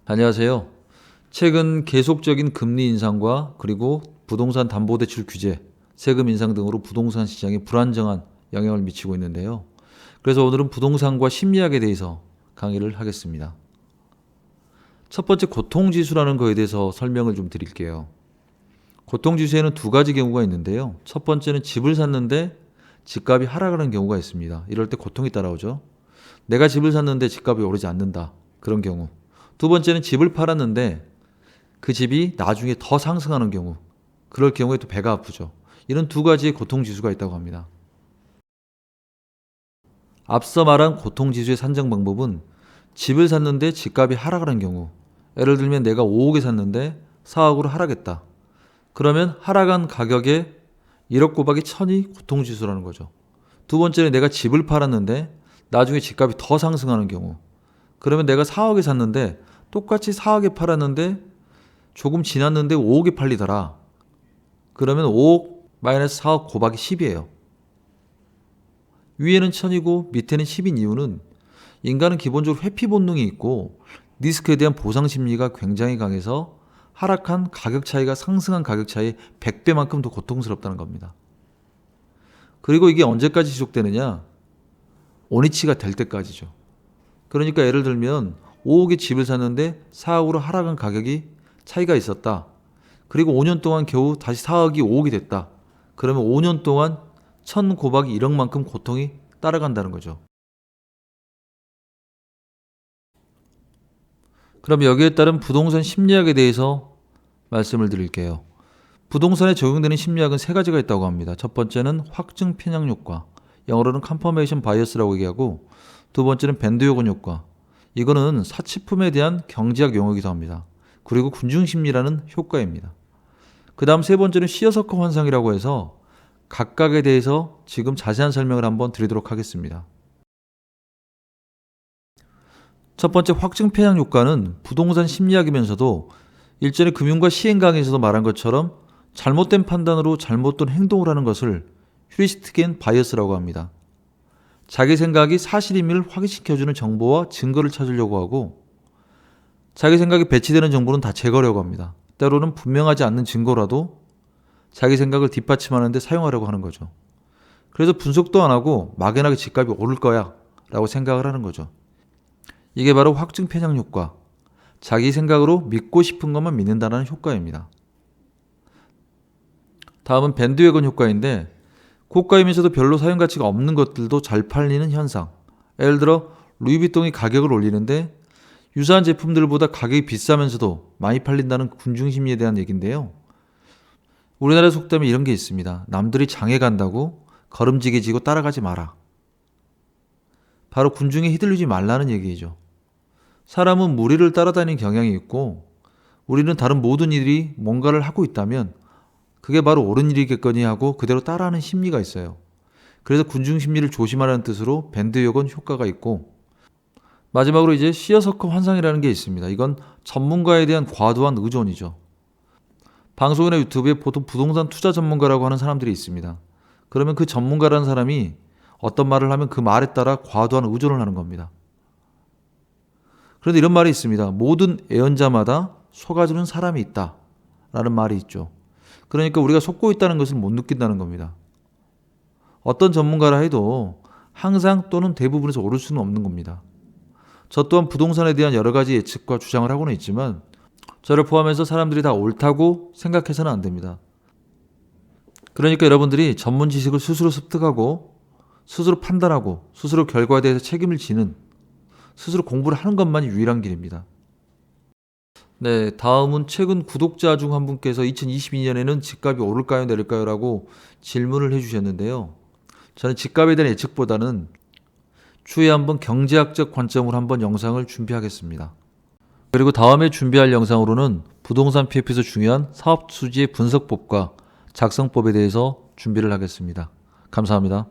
안녕하세요. 최근 계속적인 금리 인상과 그리고 부동산 담보대출 규제, 세금 인상 등으로 부동산 시장에 불안정한 영향을 미치고 있는데요. 그래서 오늘은 부동산과 심리학에 대해서 강의를 하겠습니다. 첫 번째 고통지수라는 거에 대해서 설명을 좀 드릴게요. 고통지수에는 두 가지 경우가 있는데요. 첫 번째는 집을 샀는데 집값이 하락하는 경우가 있습니다. 이럴 때 고통이 따라오죠. 내가 집을 샀는데 집값이 오르지 않는다. 그런 경우. 두 번째는 집을 팔았는데 그 집이 나중에 더 상승하는 경우, 그럴 경우에 또 배가 아프죠. 이런 두 가지의 고통지수가 있다고 합니다. 앞서 말한 고통지수의 산정 방법은 집을 샀는데 집값이 하락하는 경우, 예를 들면 내가 5억에 샀는데 4억으로 하락했다. 그러면 하락한 가격에 1억 곱하기 1000이 고통지수라는 거죠. 두 번째는 내가 집을 팔았는데 나중에 집값이 더 상승하는 경우, 그러면 내가 4억에 샀는데 똑같이 4억에 팔았는데 조금 지났는데 5억에 팔리더라. 그러면 5억 마이너스 4억 곱하기 10이에요. 위에는 1000이고 밑에는 10인 이유는 인간은 기본적으로 회피 본능이 있고 리스크에 대한 보상 심리가 굉장히 강해서 하락한 가격 차이가 상승한 가격 차이 100배만큼 더 고통스럽다는 겁니다. 그리고 이게 언제까지 지속되느냐? 원위치가 될 때까지죠. 그러니까 예를 들면 5억에 집을 샀는데 4억으로 하락한 가격이 차이가 있었다. 그리고 5년 동안 겨우 다시 4억이 5억이 됐다. 그러면 5년 동안 1000 곱하기 1억만큼 고통이 따라간다는 거죠. 그럼 여기에 따른 부동산 심리학에 대해서 말씀을 드릴게요. 부동산에 적용되는 심리학은 세 가지가 있다고 합니다. 첫 번째는 확증 편향 효과, 영어로는 confirmation bias라고 얘기하고, 두 번째는 밴드 요건 효과, 이거는 사치품에 대한 경제학 용어이기도 합니다. 그리고 군중심리라는 효과입니다. 그 다음 세 번째는 시어서커 환상이라고 해서 각각에 대해서 지금 자세한 설명을 한번 드리도록 하겠습니다. 첫 번째 확증 편향 효과는 부동산 심리학이면서도 일전에 금융과 시행 강의에서도 말한 것처럼 잘못된 판단으로 잘못된 행동을 하는 것을 휴리스틱 앤 바이어스라고 합니다. 자기 생각이 사실임을 확인시켜주는 정보와 증거를 찾으려고 하고 자기 생각에 배치되는 정보는 다 제거하려고 합니다. 때로는 분명하지 않는 증거라도 자기 생각을 뒷받침하는 데 사용하려고 하는 거죠. 그래서 분석도 안 하고 막연하게 집값이 오를 거야 라고 생각을 하는 거죠. 이게 바로 확증 편향 효과, 자기 생각으로 믿고 싶은 것만 믿는다는 효과입니다. 다음은 밴드웨건 효과인데 고가이면서도 별로 사용 가치가 없는 것들도 잘 팔리는 현상. 예를 들어 루이비통이 가격을 올리는데 유사한 제품들보다 가격이 비싸면서도 많이 팔린다는 군중심리에 대한 얘기인데요. 우리나라 속담에 이런 게 있습니다. 남들이 장에 간다고 걸음지게 지고 따라가지 마라. 바로 군중에 휘둘리지 말라는 얘기죠. 사람은 무리를 따라다니는 경향이 있고 우리는 다른 모든 일이 뭔가를 하고 있다면 그게 바로 옳은 일이겠거니 하고 그대로 따라하는 심리가 있어요. 그래서 군중심리를 조심하라는 뜻으로 밴드 요건 효과가 있고, 마지막으로 이제 시어서커 환상이라는 게 있습니다. 이건 전문가에 대한 과도한 의존이죠. 방송이나 유튜브에 보통 부동산 투자 전문가라고 하는 사람들이 있습니다. 그러면 그 전문가라는 사람이 어떤 말을 하면 그 말에 따라 과도한 의존을 하는 겁니다. 그런데 이런 말이 있습니다. 모든 애연자마다 속아주는 사람이 있다 라는 말이 있죠. 그러니까 우리가 속고 있다는 것을 못 느낀다는 겁니다. 어떤 전문가라 해도 항상 또는 대부분에서 옳을 수는 없는 겁니다. 저 또한 부동산에 대한 여러 가지 예측과 주장을 하고는 있지만 저를 포함해서 사람들이 다 옳다고 생각해서는 안 됩니다. 그러니까 여러분들이 전문 지식을 스스로 습득하고 스스로 판단하고 스스로 결과에 대해서 책임을 지는, 스스로 공부를 하는 것만이 유일한 길입니다. 네, 다음은 최근 구독자 중 한 분께서 2022년에는 집값이 오를까요 내릴까요 라고 질문을 해주셨는데요. 저는 집값에 대한 예측보다는 추후에 한번 경제학적 관점으로 한번 영상을 준비하겠습니다. 그리고 다음에 준비할 영상으로는 부동산 PF에서 중요한 사업 수지의 분석법과 작성법에 대해서 준비를 하겠습니다. 감사합니다.